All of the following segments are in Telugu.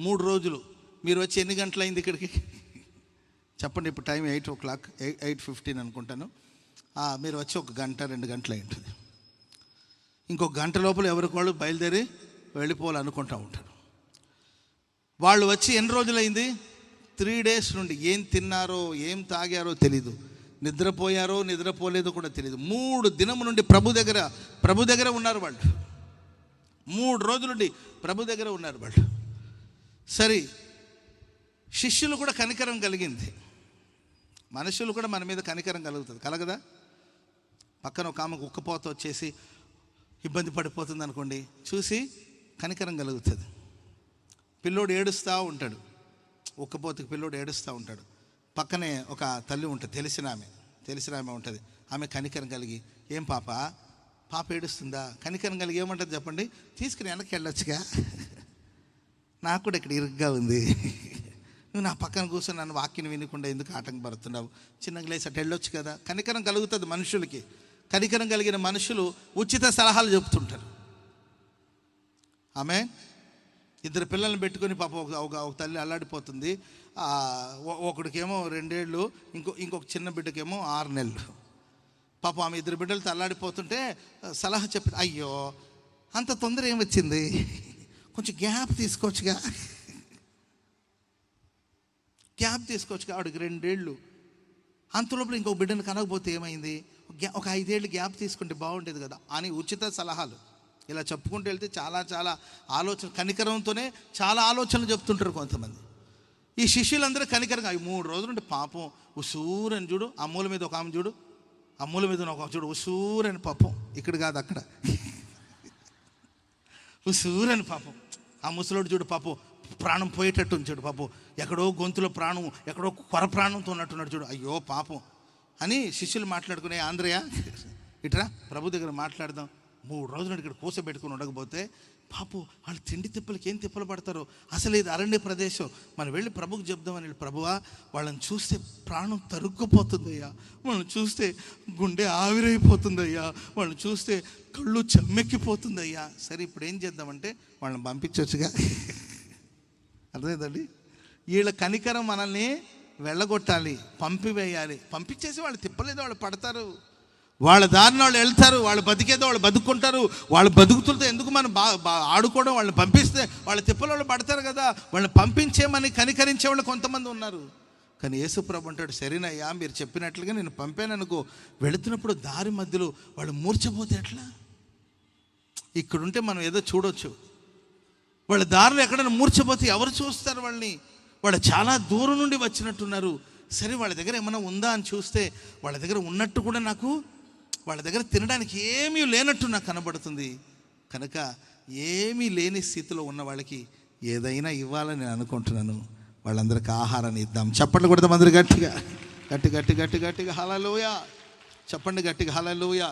3 రోజులు. మీరు వచ్చి ఎన్ని గంటలైంది ఇక్కడికి చెప్పండి? ఇప్పుడు టైం 8 o'clock, 8:15 అనుకుంటాను. మీరు వచ్చి 1 గంట 2 గంటలు అయి ఉంటుంది. ఇంకొక గంట లోపల ఎవరికి వాళ్ళు బయలుదేరి వెళ్ళిపోవాలనుకుంటూ ఉంటారు. వాళ్ళు వచ్చి ఎన్ని రోజులైంది? 3 days నుండి ఏం తిన్నారో ఏం తాగారో తెలీదు, నిద్రపోయారో నిద్రపోలేదో కూడా తెలీదు. 3 దినం నుండి ప్రభు దగ్గర ఉన్నారు వాళ్ళు. 3 రోజుల నుండి ప్రభు దగ్గర ఉన్నారు వాళ్ళు. సరే, శిష్యులు కూడా కనికరం కలిగింది. మనుషులు కూడా మన మీద కనికరం కలుగుతుంది, కలగదా? పక్కన ఒక ఆమెకు ఉక్కపోత వచ్చేసి ఇబ్బంది పడిపోతుంది అనుకోండి, చూసి కనికరం కలుగుతుంది. పిల్లోడు ఏడుస్తూ ఉంటాడు, ఉక్కపోతకి పిల్లోడు ఏడుస్తూ ఉంటాడు. పక్కనే ఒక తల్లి ఉంటుంది, తెలిసిన ఆమె ఉంటుంది. ఆమె కనికరం కలిగి, ఏం పాప ఏడుస్తుందా? కనికరం కలిగి ఏమంటుంది చెప్పండి? తీసుకుని వెనక్కి వెళ్ళొచ్చుగా, నాకు కూడా ఇక్కడ ఇరుగ్గా ఉంది, నువ్వు నా పక్కన కూర్చొని నన్ను వాక్యం వినకుండా ఎందుకు ఆటంకం పడుతున్నావు? చిన్నగా లేసి అటు వెళ్ళొచ్చు కదా. కనికరం కలుగుతుంది మనుషులకి. కనికరం కలిగిన మనుషులు ఉచిత సలహాలు చెప్తుంటారు. ఆమె 2 పిల్లల్ని పెట్టుకొని పాప ఒక తల్లి అల్లాడిపోతుంది. ఒకడికేమో 2 ఏళ్ళు, ఇంకొక చిన్న బిడ్డకేమో 6 నెలలు. పాప ఆమె 2 బిడ్డలతో అల్లాడిపోతుంటే సలహా చెప్పి, అయ్యో అంత తొందర ఏం వచ్చింది, కొంచెం గ్యాప్ తీసుకోవచ్చుగా. ఆవిడకి 2 ఏళ్ళు. అంతలోపల ఇంకొక బిడ్డను కనకపోతే ఏమైంది? ఒక 5 ఏళ్ళు గ్యాప్ తీసుకుంటే బాగుండేది కదా అని ఉచిత సలహాలు ఇలా చెప్పుకుంటూ వెళ్తే చాలా చాలా ఆలోచన, కనికరంతోనే చాలా ఆలోచనలు చెప్తుంటారు కొంతమంది. ఈ శిష్యులందరూ కనికరంగా 3 రోజుల నుండి పాపం ఉసూరని చూడు, అమ్ముల మీద ఒక ఆమె చూడు, అమ్ముల మీద ఒక చూడు, ఉసూరని పాపం, ఇక్కడ కాదు అక్కడ, ఉసూరని పాపం. ఆ ముసలోడు చూడు పాపం ప్రాణం పోయేటట్టు చూడు, పాపం ఎక్కడో గొంతులో ప్రాణం, ఎక్కడో కొర ప్రాణంతో ఉన్నట్టున్నాడు చూడు, అయ్యో పాపం అని శిష్యులు మాట్లాడుకునే, ఆంధ్రయ్య ఇట్రా ప్రభు దగ్గర మాట్లాడదాం. 3 రోజులు ఇక్కడ కూసబెట్టుకుని ఉండకపోతే పాపం వాళ్ళు తిండి తిప్పలకి ఏం తిప్పలు పడతారో. అసలు ఇది అరణ్య ప్రదేశం, మనం వెళ్ళి ప్రభుకు చెప్దామని, ప్రభువా వాళ్ళని చూస్తే ప్రాణం తరుక్కుపోతుందయ్యా, వాళ్ళని చూస్తే గుండె ఆవిరైపోతుందయ్యా, వాళ్ళని చూస్తే కళ్ళు చెమ్మెక్కిపోతుందయ్యా. సరే ఇప్పుడు ఏం చేద్దామంటే వాళ్ళని పంపించవచ్చుగా. అర్థమైందండి? వీళ్ళ కనికరం మనల్ని వెళ్ళగొట్టాలి, పంపివేయాలి. పంపించేసి వాళ్ళు తిప్పలేదో వాళ్ళు పడతారు, వాళ్ళ దారిని వాళ్ళు వెళ్తారు, వాళ్ళు బతికేదో వాళ్ళు బతుక్కుంటారు. వాళ్ళు బతుకుతుంటే ఎందుకు మనం ఆడుకోవడం? వాళ్ళని పంపిస్తే వాళ్ళ తిప్పలు వాళ్ళు పడతారు కదా. వాళ్ళని పంపించేమని కనికరించే వాళ్ళు కొంతమంది ఉన్నారు. కానీ యేసు ప్రభు అంటాడు, సరేనయ్యా మీరు చెప్పినట్లుగా నేను పంపాననుకో, వెళుతున్నప్పుడు దారి మధ్యలో వాళ్ళు మూర్చపోతే ఎట్లా? ఇక్కడుంటే మనం ఏదో చూడొచ్చు, వాళ్ళ దారిలో ఎక్కడైనా మూర్చపోతే ఎవరు చూస్తారు వాళ్ళని? వాళ్ళు చాలా దూరం నుండి వచ్చినట్టున్నారు. సరే వాళ్ళ దగ్గర ఏమైనా ఉందా అని చూస్తే వాళ్ళ దగ్గర ఉన్నట్టు కూడా నాకు, వాళ్ళ దగ్గర తినడానికి ఏమీ లేనట్టు నాకు కనబడుతుంది. కనుక ఏమీ లేని స్థితిలో ఉన్న వాళ్ళకి ఏదైనా ఇవ్వాలని నేను అనుకుంటున్నాను. వాళ్ళందరికీ ఆహారాన్ని ఇద్దాం. చప్పట్లు కొడదాం అందరు గట్టిగా, గట్టి గట్టి గట్టి గట్టిగా హల్లెలూయా చెప్పండి, గట్టిగా హల్లెలూయా.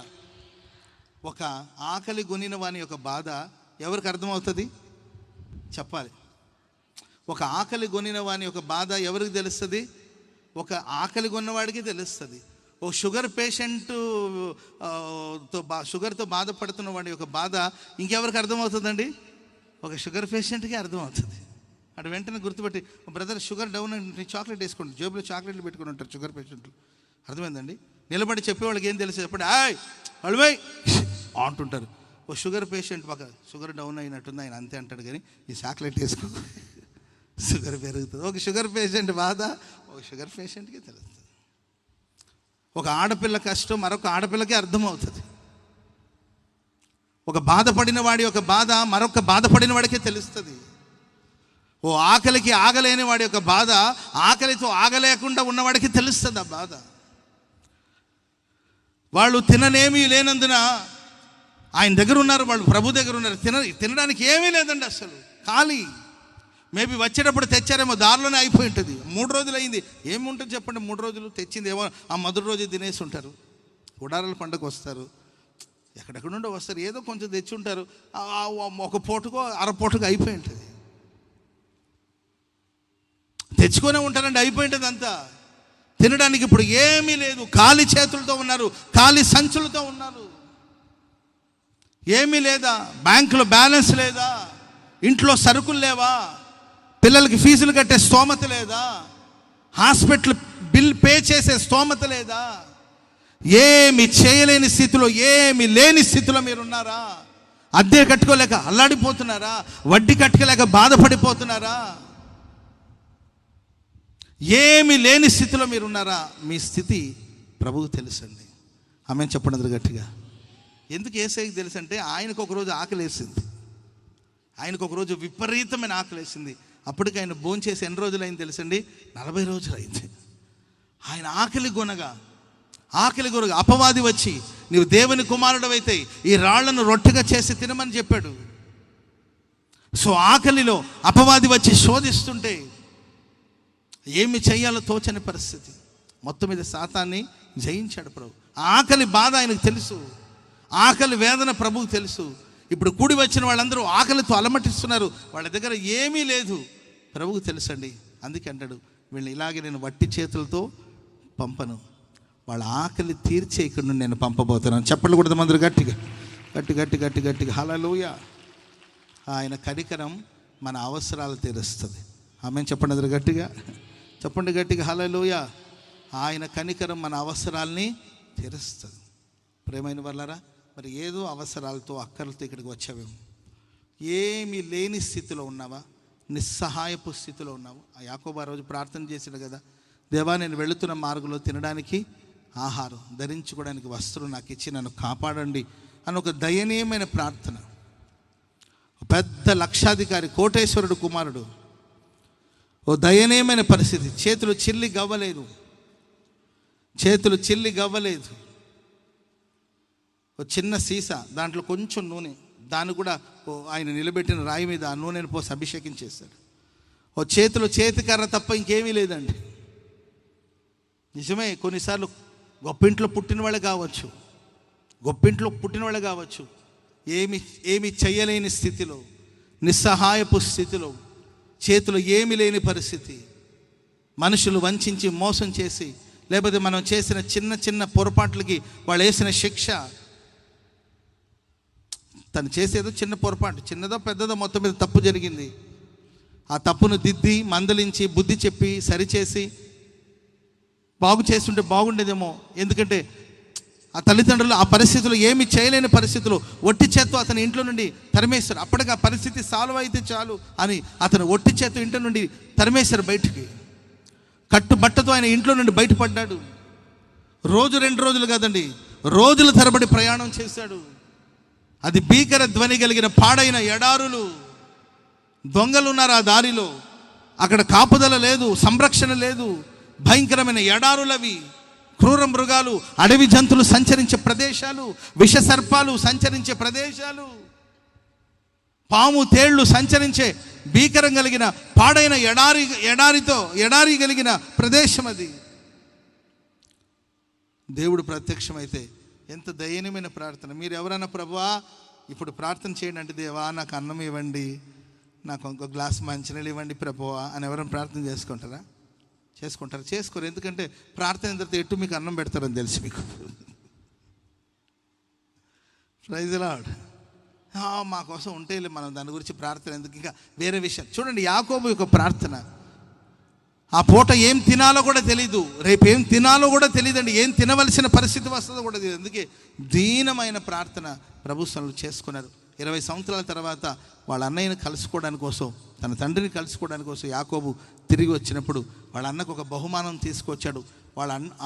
ఒక ఆకలి గొనిన వాని యొక్క బాధ ఎవరికి అర్థమవుతుంది చెప్పాలి? ఒక ఆకలి గొనిన వాని యొక్క బాధ ఎవరికి తెలుస్తుంది? ఒక ఆకలి కొన్నవాడికి తెలుస్తుంది. ఓ షుగర్ పేషెంట్తో షుగర్తో బాధపడుతున్న వాడి యొక్క బాధ ఇంకెవరికి అర్థమవుతుందండి? ఒక షుగర్ పేషెంట్కి అర్థమవుతుంది. అటు వెంటనే గుర్తుపెట్టి, బ్రదర్ షుగర్ డౌన్ అంటే చాక్లెట్ వేసుకోండి, జేబులో చాక్లెట్లు పెట్టుకుని ఉంటారు షుగర్ పేషెంట్లు. అర్థమైందండి? నిలబడి చెప్పేవాళ్ళకి ఏం తెలుసు చెప్పండి? అడువై అంటుంటారు. ఓ షుగర్ పేషెంట్ బాగా షుగర్ డౌన్ అయినట్టుంది, ఆయన అంతే అంటాడు, కానీ ఈ చాక్లెట్ వేసుకో షుగర్ పెరుగుతుంది. ఒక షుగర్ పేషెంట్ బాధ ఒక షుగర్ పేషెంట్కి తెలుస్తుంది. ఒక ఆడపిల్ల కష్టం మరొక ఆడపిల్లకి అర్థమవుతుంది. ఒక బాధపడిన వాడి యొక్క బాధ మరొక బాధపడిన వాడికే తెలుస్తుంది. ఓ ఆకలికి ఆగలేని వాడి యొక్క బాధ ఆకలితో ఆగలేకుండా ఉన్నవాడికి తెలుస్తుంది ఆ బాధ. వాళ్ళు తిననేమీ లేనందున ఆయన దగ్గర ఉన్నారు, వాళ్ళు ప్రభు దగ్గర ఉన్నారు. తినడానికి ఏమీ లేదండి, అసలు ఖాళీ. మేబీ వచ్చేటప్పుడు తెచ్చారేమో, దారిలోనే అయిపోయి ఉంటుంది. 3 రోజులు అయింది, ఏముంటుంది చెప్పండి? 3 రోజులు తెచ్చింది ఏమో, ఆ మొదటి రోజు తినేసి ఉంటారు. గుడారాల పండుగ వస్తారు, ఎక్కడెక్కడ నుండో వస్తారు, ఏదో కొంచెం తెచ్చి ఉంటారు. ఒక పూటకో అరపూటకో అయిపోయి ఉంటుంది. తెచ్చుకొనే ఉంటారండి, అయిపోయి ఉంటుంది అంతా. తినడానికి ఇప్పుడు ఏమీ లేదు, ఖాళీ చేతులతో ఉన్నారు, ఖాళీ సంచులతో ఉన్నారు. ఏమీ లేదా, బ్యాంకులో బ్యాలెన్స్ లేదా, ఇంట్లో సరుకులు లేవా, పిల్లలకి ఫీజులు కట్టే స్తోమత లేదా? హాస్పిటల్ బిల్ పే చేసే స్తోమత లేదా? ఏమి చేయలేని స్థితిలో, ఏమి లేని స్థితిలో మీరున్నారా? అద్దె కట్టుకోలేక అల్లాడిపోతున్నారా? వడ్డీ కట్టుకోలేక బాధపడిపోతున్నారా? ఏమి లేని స్థితిలో మీరున్నారా? మీ స్థితి ప్రభువుకు తెలుసండి. ఆమె చెప్పండి గట్టిగా. ఎందుకు యేసయ్యకి తెలుసు అంటే, ఆయనకు ఒకరోజు ఆకలి వేసింది. ఆయనకు ఒకరోజు విపరీతమైన ఆకలి వేసింది. అప్పటికి ఆయన భోంచేసి ఎన్ని రోజులు అయింది తెలుసండి? 40 రోజులు అయింది. ఆయన ఆకలి కొనగా అపవాది వచ్చి, నీవు దేవుని కుమారుడు అయితే ఈ రాళ్లను రొట్టెగా చేసి తినమని చెప్పాడు. సో ఆకలిలో అపవాది వచ్చి శోధిస్తుంటే ఏమి చెయ్యాలో తోచని పరిస్థితి. మొత్తం మీద సాతాన్ని జయించాడు ప్రభు. ఆకలి బాధ ఆయనకు తెలుసు, ఆకలి వేదన ప్రభువుకు తెలుసు. ఇప్పుడు కూడి వచ్చిన వాళ్ళందరూ ఆకలితో అలమటిస్తున్నారు. వాళ్ళ దగ్గర ఏమీ లేదు, ప్రభువుకు తెలుసండి. అందుకే అంటాడు, వీళ్ళని ఇలాగే నేను వట్టి చేతులతో పంపను, వాళ్ళ ఆకలి తీర్చే ఇక్కడ నుండి నేను పంపబోతున్నాను. చెప్పలు కూడా మందరు గట్టిగా గట్టి గట్టి గట్టి గట్టిగా హల్లెలూయా. ఆయన కనికరం మన అవసరాలు తీరుస్తుంది. ఆమె చెప్పండి అందరు గట్టిగా, చెప్పండి గట్టిగా హల్లెలూయా. ఆయన కనికరం మన అవసరాల్ని తీరుస్తుంది. ప్రేమైన వాళ్ళారా, మరి ఏదో అవసరాలతో అక్కర్లతో ఇక్కడికి వచ్చావేమో. ఏమీ లేని స్థితిలో ఉన్నావా? నిస్సహాయపు స్థితిలో ఉన్నావు. ఆ యాకోబు ఆ రోజు ప్రార్థన చేశాడు కదా, దేవా నేను వెళుతున్న మార్గంలో తినడానికి ఆహారం, ధరించుకోవడానికి వస్త్రం నాకు ఇచ్చి నన్ను కాపాడండి అని ఒక దయనీయమైన ప్రార్థన. పెద్ద లక్షాధికారి కోటేశ్వరుడు కుమారుడు, ఓ దయనీయమైన పరిస్థితి. చేతులు చిల్లి గవ్వలేదు. ఓ చిన్న సీసా, దాంట్లో కొంచెం నూనె, దాన్ని కూడా ఆయన నిలబెట్టిన రాయి మీద ఆ నూనెను పోసి అభిషేకించేశాడు. ఓ చేతికర్ర తప్ప ఇంకేమీ లేదండి. నిజమే, కొన్నిసార్లు గొప్పింట్లో పుట్టిన వాళ్ళే కావచ్చు, ఏమి చెయ్యలేని స్థితిలో, నిస్సహాయపు స్థితిలో, చేతులు ఏమి లేని పరిస్థితి, మనుషులు వంచి మోసం చేసి, లేకపోతే మనం చేసిన చిన్న పొరపాట్లకి వాళ్ళు వేసిన శిక్ష, తను చేసేదో చిన్న పొరపాటు, చిన్నదో పెద్దదో మొత్తం మీద తప్పు జరిగింది. ఆ తప్పును దిద్ది మందలించి బుద్ధి చెప్పి సరిచేసి బాగు చేస్తుంటే బాగుండేదేమో. ఎందుకంటే ఆ తల్లిదండ్రులు ఆ పరిస్థితుల్లో ఏమి చేయలేని పరిస్థితులు ఒట్టి చేత్తో అతని ఇంట్లో నుండి తరిమేశారు. అప్పటికి ఆ పరిస్థితి సాల్వ్ అయితే చాలు అని అతను ఒట్టి చేత్తో ఇంట్లో నుండి తరిమేశారు బయటికి. కట్టుబట్టతో ఆయన ఇంట్లో నుండి బయటపడ్డాడు. రోజు 2 రోజులు కాదండి, రోజుల తరబడి ప్రయాణం చేశాడు. అది భీకర ధ్వని కలిగిన పాడైన ఎడారులు, దొంగలు ఉన్నారు ఆ దారిలో, అక్కడ కాపుదల లేదు, సంరక్షణ లేదు, భయంకరమైన ఎడారులవి, క్రూర మృగాలు, అడవి జంతువులు సంచరించే ప్రదేశాలు, విషసర్పాలు సంచరించే ప్రదేశాలు, పాము తేళ్లు సంచరించే భీకరం కలిగిన పాడైన ఎడారి కలిగిన ప్రదేశం అది. దేవుడు ప్రత్యక్షమైతే ఎంత దయనీయమైన ప్రార్థన. మీరు ఎవరైనా ప్రభువా ఇప్పుడు ప్రార్థన చేయండి అంటే, దేవా నాకు అన్నం ఇవ్వండి, నాకు ఇంకో గ్లాస్ మంచినీళ్ళు ఇవ్వండి ప్రభువా అని ఎవరైనా ప్రార్థన చేసుకుంటారు? చేసుకోరు. ఎందుకంటే ప్రార్థన తర్వాత ఎట్టు మీకు అన్నం పెడతారని తెలిసి మీకు. Praise the lord. మా కోసం ఉంటే మనం దాని గురించి ప్రార్థన ఎందుకు, ఇంకా వేరే విషయం. చూడండి యాకోబు యొక్క ప్రార్థన, ఆ పూట ఏం తినాలో కూడా తెలీదు, రేపు ఏం తినాలో కూడా తెలియదండి, ఏం తినవలసిన పరిస్థితి వస్తుందో కూడా తెలియదు. అందుకే దీనమైన ప్రార్థన ప్రభుత్వాలు చేసుకున్నారు. 20 సంవత్సరాల తర్వాత వాళ్ళ అన్నయ్యని కలుసుకోవడానికి కోసం, తన తండ్రిని కలుసుకోవడానికి కోసం యాకోబు తిరిగి వచ్చినప్పుడు వాళ్ళ అన్నకు ఒక బహుమానం తీసుకొచ్చాడు.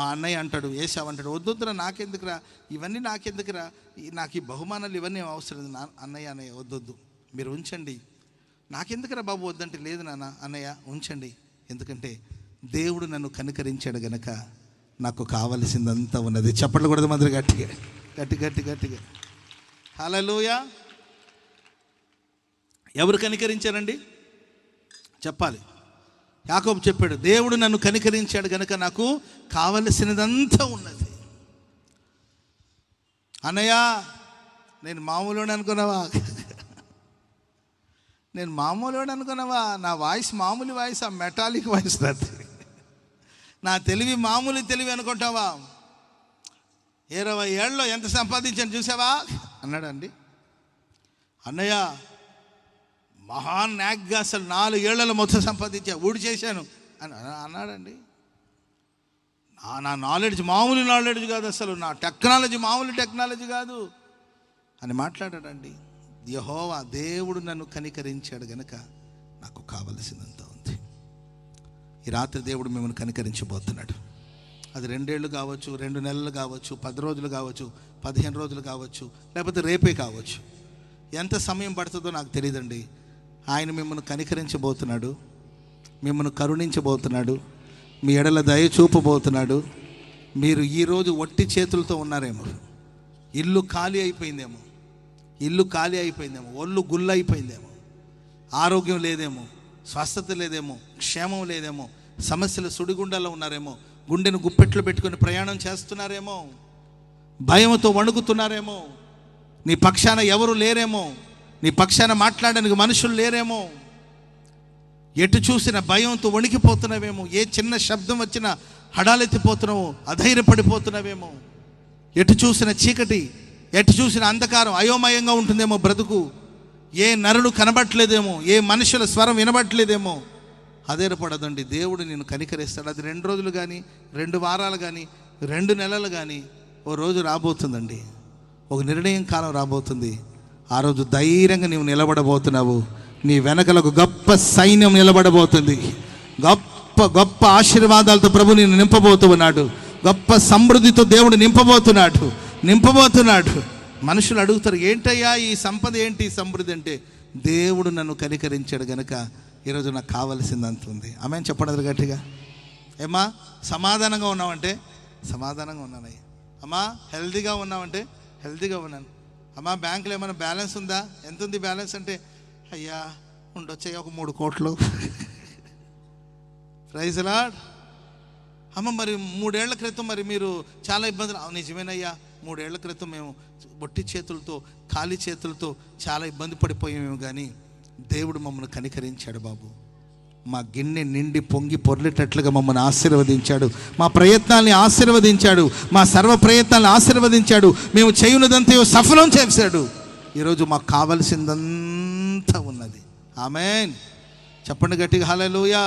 ఆ అన్నయ్య అంటాడు, ఏశావు అంటాడు, వద్దొద్దురా నాకెందుకురా ఇవన్నీ, నాకెందుకురా నాకు ఈ బహుమానాలు ఇవన్నీ అవసరం లేదు. అన్నయ్య వద్దొద్దు, మీరు ఉంచండి, నాకెందుకురా బాబు వద్దంటే, లేదు నాన్న అన్నయ్య ఉంచండి, ఎందుకంటే దేవుడు నన్ను కనికరించాడు గనక నాకు కావలసిందంతా ఉన్నది. చప్పట్లు కూడా మాదిరి గట్టిగా హల్లెలూయా. ఎవరు కనికరించారండి చెప్పాలి. యాకోబు చెప్పాడు, దేవుడు నన్ను కనికరించాడు గనక నాకు కావలసినదంతా ఉన్నది. అన్నయ్య నేను మామూలుడు అనుకున్నావా? నా వాయిస్ మామూలు వాయిస్, ఆ మెటాలిక్ వాయిస్ నాది. నా తెలివి మామూలు తెలివి అనుకుంటావా? 20 ఏళ్ళలో ఎంత సంపాదించాను చూసావా అన్నాడండి. అన్నయ్య మహానాగ్గా అసలు 4 ఏళ్లలో మొత్తం సంపాదించా, ఊడి చేశాను అని అన్నాడండి. నా నాలెడ్జ్ మామూలు నాలెడ్జ్ కాదు, అసలు నా టెక్నాలజీ మామూలు టెక్నాలజీ కాదు అని మాట్లాడాడండి. యెహోవా దేవుడు నన్ను కనికరించాడు గనుక నాకు కావలసినంత ఉంది. ఈ రాత్రి దేవుడు మిమ్మల్ని కనికరించబోతున్నాడు. అది 2 ఏళ్ళు కావచ్చు, 2 నెలలు కావచ్చు, 10 రోజులు కావచ్చు, 15 రోజులు కావచ్చు, లేకపోతే రేపే కావచ్చు. ఎంత సమయం పడుతుందో నాకు తెలియదండి. ఆయన మిమ్మల్ని కనికరించబోతున్నాడు, మిమ్మల్ని కరుణించబోతున్నాడు, మీ ఎడల దయ చూపబోతున్నాడు. మీరు ఈరోజు వట్టి చేతులతో ఉన్నారేమో, ఇల్లు ఖాళీ అయిపోయిందేమో, ఒళ్ళు గుళ్ళు అయిపోయిందేమో, ఆరోగ్యం లేదేమో, స్వస్థత లేదేమో, క్షేమం లేదేమో, సమస్యల సుడిగుండాల్లో ఉన్నారేమో, గుండెను గుప్పెట్లు పెట్టుకొని ప్రయాణం చేస్తున్నారేమో, భయంతో వణుకుతున్నారేమో, నీ పక్షాన ఎవరు లేరేమో, నీ పక్షాన మాట్లాడడానికి మనుషులు లేరేమో, ఎటు చూసిన భయంతో వణికిపోతున్నావేమో, ఏ చిన్న శబ్దం వచ్చినా హడాలెత్తిపోతున్నావు, అధైర్యపడిపోతున్నావేమో, ఎటు చూసిన చీకటి, ఎటు చూసిన అంధకారం, అయోమయంగా ఉంటుందేమో బ్రతుకు, ఏ నరుడు కనబట్టలేదేమో, ఏ మనుషుల స్వరం వినబట్టలేదేమో. అధైర్యపడదండి, దేవుడు నిన్ను కనికరిస్తాడు. అది 2 రోజులు కానీ, 2 వారాలు కానీ, 2 నెలలు కానీ, ఓ రోజు రాబోతుందండి, ఒక నిర్ణయం కాలం రాబోతుంది. ఆ రోజు ధైర్యంగా నీవు నిలబడబోతున్నావు. నీ వెనకల ఒక గొప్ప సైన్యం నిలబడబోతుంది. గొప్ప గొప్ప ఆశీర్వాదాలతో ప్రభు నిన్ను నింపబోతున్నాడు. గొప్ప సమృద్ధితో దేవుడు నింపబోతున్నాడు. మనుషులు అడుగుతారు, ఏంటయ్యా ఈ సంపద ఏంటి, ఈ సమృద్ధి అంటే, దేవుడు నన్ను కనికరించాడు గనుక ఈరోజు నాకు కావలసిందంత ఉంది. ఆమెను చెప్పండి గట్టిగా. ఏమ్మా సమాధానంగా ఉన్నామంటే సమాధానంగా ఉన్నానయ్యా. అమ్మా హెల్తీగా ఉన్నామంటే హెల్తీగా ఉన్నాను. అమ్మా బ్యాంకులో ఏమైనా బ్యాలెన్స్ ఉందా, ఎంత ఉంది బ్యాలెన్స్ అంటే, అయ్యా ఉండొచ్చాయి ఒక 3 కోట్లు. Praise lord. అమ్మ మరి 3 ఏళ్ల క్రితం మరి మీరు చాలా ఇబ్బందులు. నిజమేనయ్యా, 3 ఏళ్ల క్రితం మేము బొట్టి చేతులతో, ఖాళీ చేతులతో చాలా ఇబ్బంది పడిపోయామేమో, కానీ దేవుడు మమ్మల్ని కనికరించాడు బాబు. మా గిన్నె నిండి పొంగి పొర్లేటట్లుగా మమ్మల్ని ఆశీర్వదించాడు, మా ప్రయత్నాల్ని ఆశీర్వదించాడు, మా సర్వ ప్రయత్నాలను ఆశీర్వదించాడు, మేము చేయునదంతా సఫలం చేశాడు. ఈరోజు మాకు కావలసిందంతా ఉన్నది. ఆమేన్. చెప్పండి గట్టిగా హల్లెలూయా.